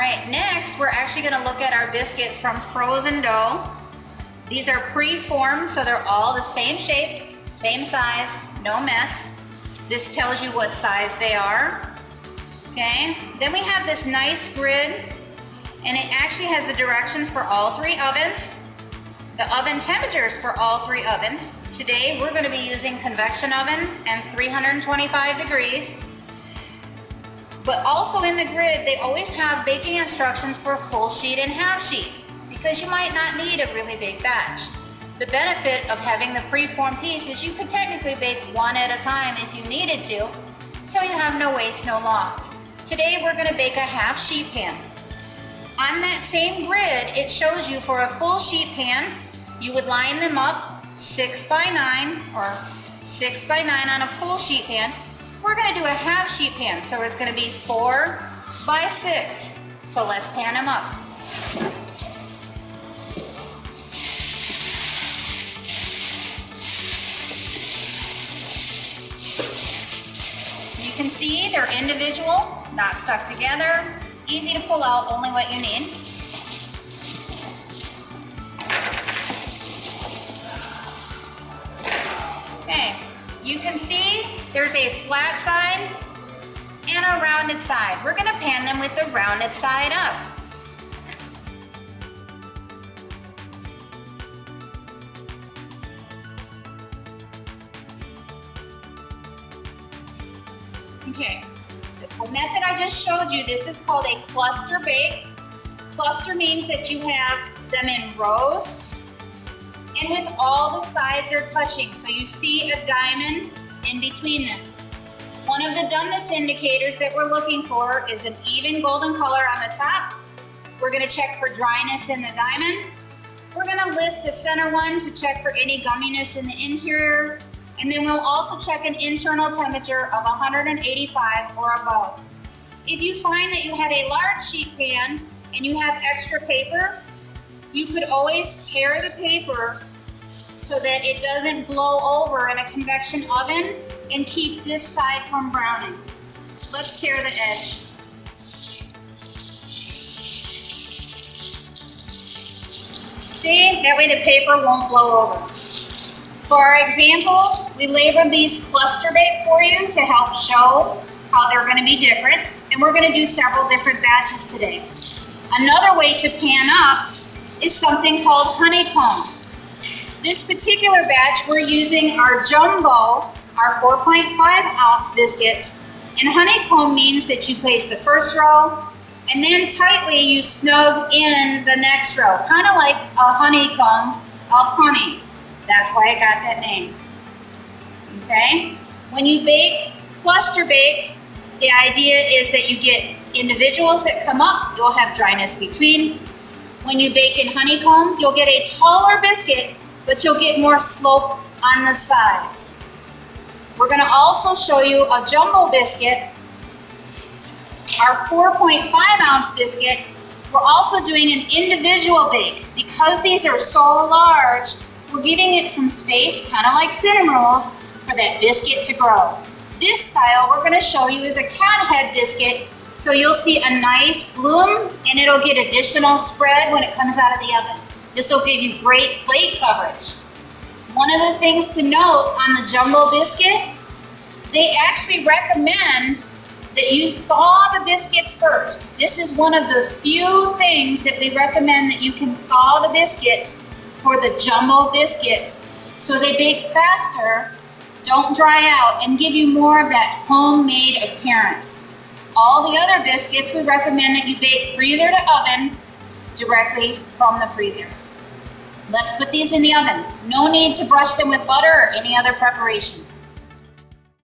right, next we're actually gonna look at our biscuits from frozen dough. These are pre-formed, so they're all the same shape, same size, no mess. This tells you what size they are, okay? Then we have this nice grid, and it actually has the directions for all 3 ovens, the oven temperatures for all 3 ovens. Today we're gonna be using convection oven and 325 degrees. But also in the grid, they always have baking instructions for full sheet and half sheet, because you might not need a really big batch. The benefit of having the preformed piece is you could technically bake 1 at a time if you needed to, so you have no waste, no loss. Today we're gonna bake a half sheet pan. On that same grid, it shows you for a full sheet pan, you would line them up 6 by 9 or 6 by 9 on a full sheet pan. We're gonna do a half sheet pan, so it's gonna be 4 by 6. So let's pan them up. You can see they're individual, not stuck together, easy to pull out, only what you need. Okay, you can see there's a flat side and a rounded side. We're gonna pan them with the rounded side up. Okay, the method I just showed you, this is called a cluster bake. Cluster means that you have them in rows and with all the sides are touching. So you see a diamond in between them. One of the doneness indicators that we're looking for is an even golden color on the top. We're gonna check for dryness in the diamond. We're gonna lift the center one to check for any gumminess in the interior. And then we'll also check an internal temperature of 185 or above. If you find that you had a large sheet pan and you have extra paper, you could always tear the paper so that it doesn't blow over in a convection oven and keep this side from browning. Let's tear the edge. See, that way the paper won't blow over. For our example, we labeled these cluster bake for you to help show how they're gonna be different, and we're gonna do several different batches today. Another way to pan up is something called honeycomb. This particular batch, we're using our jumbo, our 4.5 ounce biscuits, and honeycomb means that you place the first row, and then tightly you snug in the next row, kind of like a honeycomb of honey. That's why I got that name, okay? When you bake cluster baked, the idea is that you get individuals that come up, you'll have dryness between. When you bake in honeycomb, you'll get a taller biscuit, but you'll get more slope on the sides. We're gonna also show you a jumbo biscuit, our 4.5 ounce biscuit. We're also doing an individual bake. Because these are so large, we're giving it some space, kind of like cinnamon rolls, for that biscuit to grow. This style we're gonna show you is a cat head biscuit, so you'll see a nice bloom and it'll get additional spread when it comes out of the oven. This will give you great plate coverage. One of the things to note on the jumbo biscuit, they actually recommend that you thaw the biscuits first. This is one of the few things that we recommend, that you can thaw the biscuits for the jumbo biscuits, so they bake faster, don't dry out, and give you more of that homemade appearance. All the other biscuits, we recommend that you bake freezer to oven directly from the freezer. Let's put these in the oven. No need to brush them with butter or any other preparation.